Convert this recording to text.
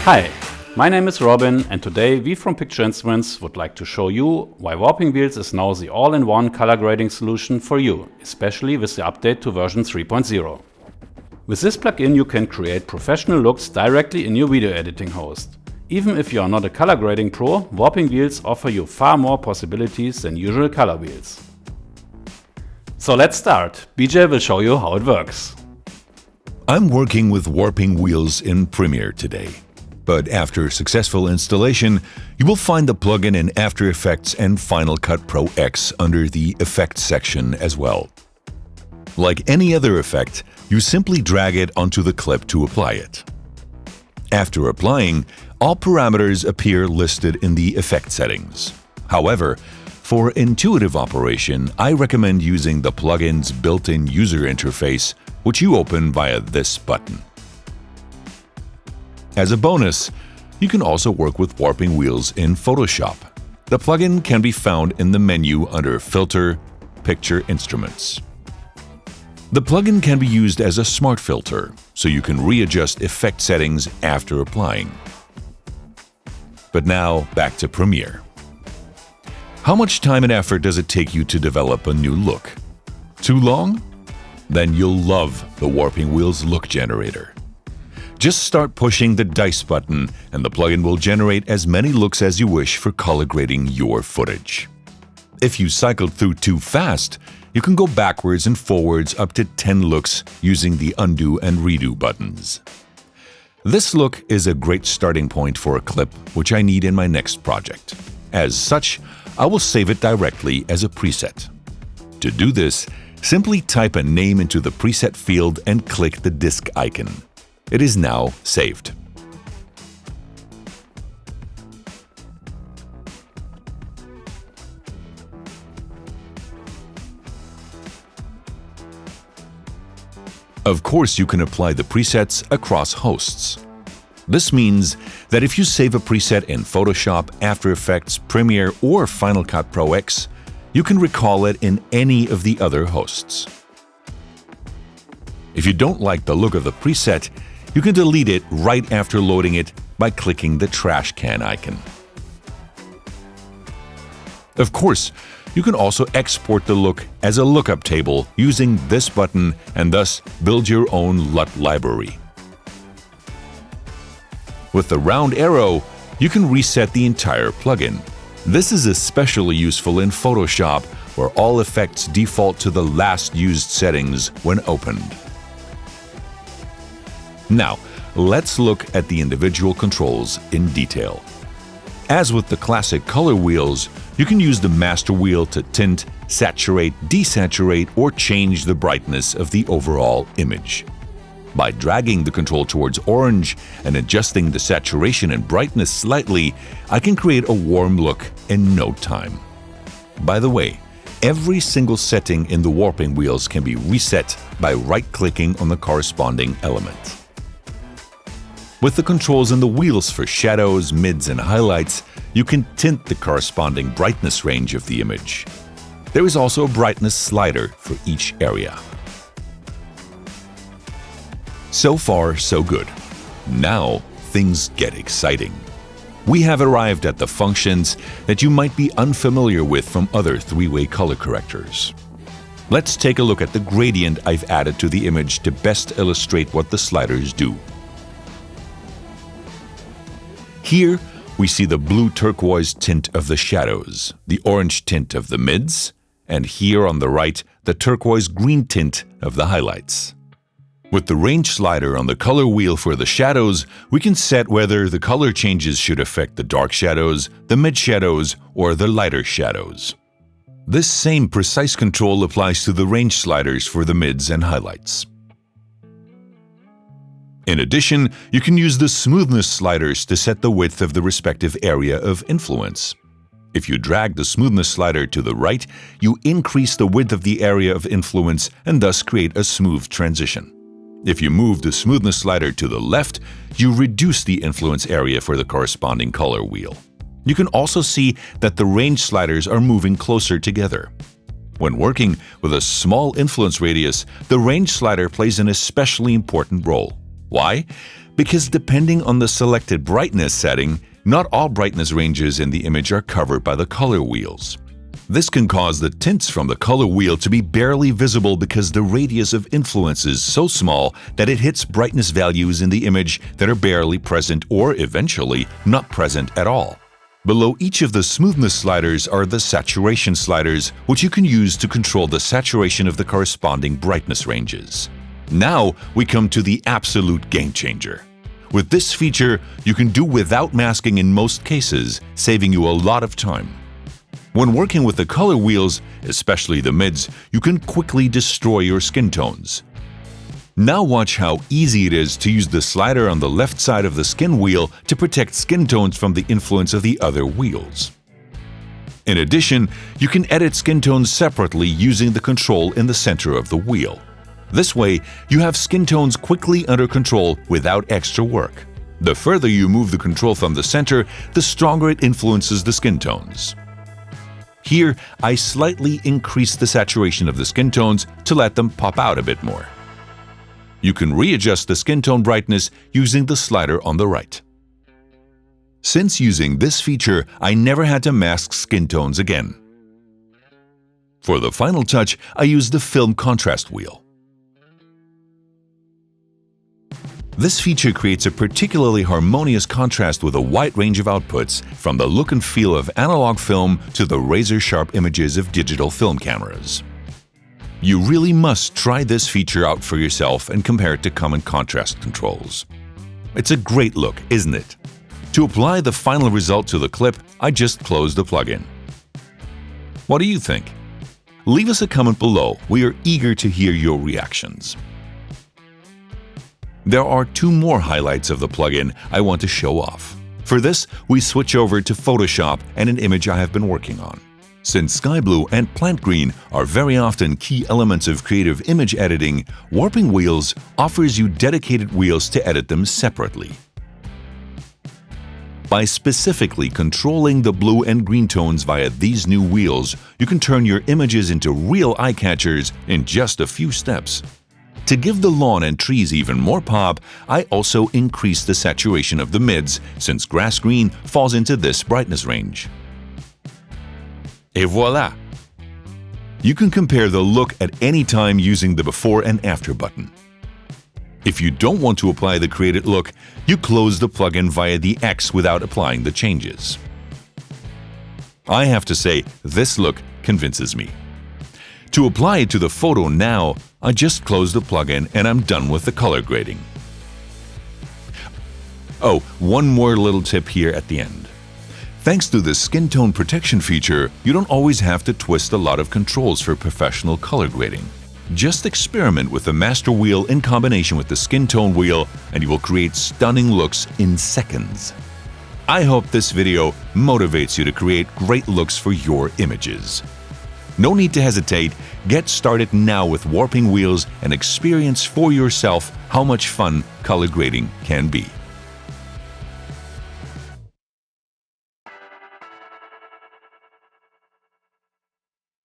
Hi, my name is Robin, and today we from Picture Instruments would like to show you why Warping Wheels is now the all-in-one color grading solution for you, especially with the update to version 3.0. With this plugin you can create professional looks directly in your video editing host. Even if you are not a color grading pro, Warping Wheels offer you far more possibilities than usual color wheels. So let's start. BJ will show you how it works. I'm working with Warping Wheels in Premiere today. But after successful installation, you will find the plugin in After Effects and Final Cut Pro X under the Effects section as well. Like any other effect, you simply drag it onto the clip to apply it. After applying, all parameters appear listed in the effect settings. However, for intuitive operation, I recommend using the plugin's built-in user interface, which you open via this button. As a bonus, you can also work with Warping Wheels in Photoshop. The plugin can be found in the menu under Filter, Picture Instruments. The plugin can be used as a smart filter, so you can readjust effect settings after applying. But now, back to Premiere. How much time and effort does it take you to develop a new look? Too long? Then you'll love the Warping Wheels Look Generator. Just start pushing the dice button and the plugin will generate as many looks as you wish for color grading your footage. If you cycled through too fast, you can go backwards and forwards up to 10 looks using the undo and redo buttons. This look is a great starting point for a clip which I need in my next project. As such, I will save it directly as a preset. To do this, simply type a name into the preset field and click the disk icon. It is now saved. Of course, you can apply the presets across hosts. This means that if you save a preset in Photoshop, After Effects, Premiere, or Final Cut Pro X, you can recall it in any of the other hosts. If you don't like the look of the preset, you can delete it right after loading it by clicking the trash can icon. Of course, you can also export the look as a lookup table using this button and thus build your own LUT library. With the round arrow, you can reset the entire plugin. This is especially useful in Photoshop, where all effects default to the last used settings when opened. Now, let's look at the individual controls in detail. As with the classic color wheels, you can use the master wheel to tint, saturate, desaturate, or change the brightness of the overall image. By dragging the control towards orange and adjusting the saturation and brightness slightly, I can create a warm look in no time. By the way, every single setting in the Warping Wheels can be reset by right-clicking on the corresponding element. With the controls in the wheels for shadows, mids, and highlights, you can tint the corresponding brightness range of the image. There is also a brightness slider for each area. So far, so good. Now, things get exciting. We have arrived at the functions that you might be unfamiliar with from other three-way color correctors. Let's take a look at the gradient I've added to the image to best illustrate what the sliders do. Here, we see the blue turquoise tint of the shadows, the orange tint of the mids, and here on the right, the turquoise green tint of the highlights. With the range slider on the color wheel for the shadows, we can set whether the color changes should affect the dark shadows, the mid shadows, or the lighter shadows. This same precise control applies to the range sliders for the mids and highlights. In addition, you can use the smoothness sliders to set the width of the respective area of influence. If you drag the smoothness slider to the right, you increase the width of the area of influence and thus create a smooth transition. If you move the smoothness slider to the left, you reduce the influence area for the corresponding color wheel. You can also see that the range sliders are moving closer together. When working with a small influence radius, the range slider plays an especially important role. Why? Because depending on the selected brightness setting, not all brightness ranges in the image are covered by the color wheels. This can cause the tints from the color wheel to be barely visible because the radius of influence is so small that it hits brightness values in the image that are barely present or, eventually, not present at all. Below each of the smoothness sliders are the saturation sliders, which you can use to control the saturation of the corresponding brightness ranges. Now we come to the absolute game changer. With this feature, you can do without masking in most cases, saving you a lot of time. When working with the color wheels, especially the mids, you can quickly destroy your skin tones. Now watch how easy it is to use the slider on the left side of the skin wheel to protect skin tones from the influence of the other wheels. In addition, you can edit skin tones separately using the control in the center of the wheel. This way, you have skin tones quickly under control without extra work. The further you move the control from the center, the stronger it influences the skin tones. Here, I slightly increase the saturation of the skin tones to let them pop out a bit more. You can readjust the skin tone brightness using the slider on the right. Since using this feature, I never had to mask skin tones again. For the final touch, I use the film contrast wheel. This feature creates a particularly harmonious contrast with a wide range of outputs, from the look and feel of analog film to the razor-sharp images of digital film cameras. You really must try this feature out for yourself and compare it to common contrast controls. It's a great look, isn't it? To apply the final result to the clip, I just close the plugin. What do you think? Leave us a comment below. We are eager to hear your reactions. There are two more highlights of the plugin I want to show off. For this, we switch over to Photoshop and an image I have been working on. Since sky blue and plant green are very often key elements of creative image editing, Warping Wheels offers you dedicated wheels to edit them separately. By specifically controlling the blue and green tones via these new wheels, you can turn your images into real eye-catchers in just a few steps. To give the lawn and trees even more pop, I also increase the saturation of the mids, since grass green falls into this brightness range. Et voilà! You can compare the look at any time using the before and after button. If you don't want to apply the created look, you close the plugin via the X without applying the changes. I have to say, this look convinces me. To apply it to the photo now, I just close the plugin and I'm done with the color grading. Oh, one more little tip here at the end. Thanks to the skin tone protection feature, you don't always have to twist a lot of controls for professional color grading. Just experiment with the master wheel in combination with the skin tone wheel and you will create stunning looks in seconds. I hope this video motivates you to create great looks for your images. No need to hesitate, get started now with Warping Wheels and experience for yourself how much fun color grading can be.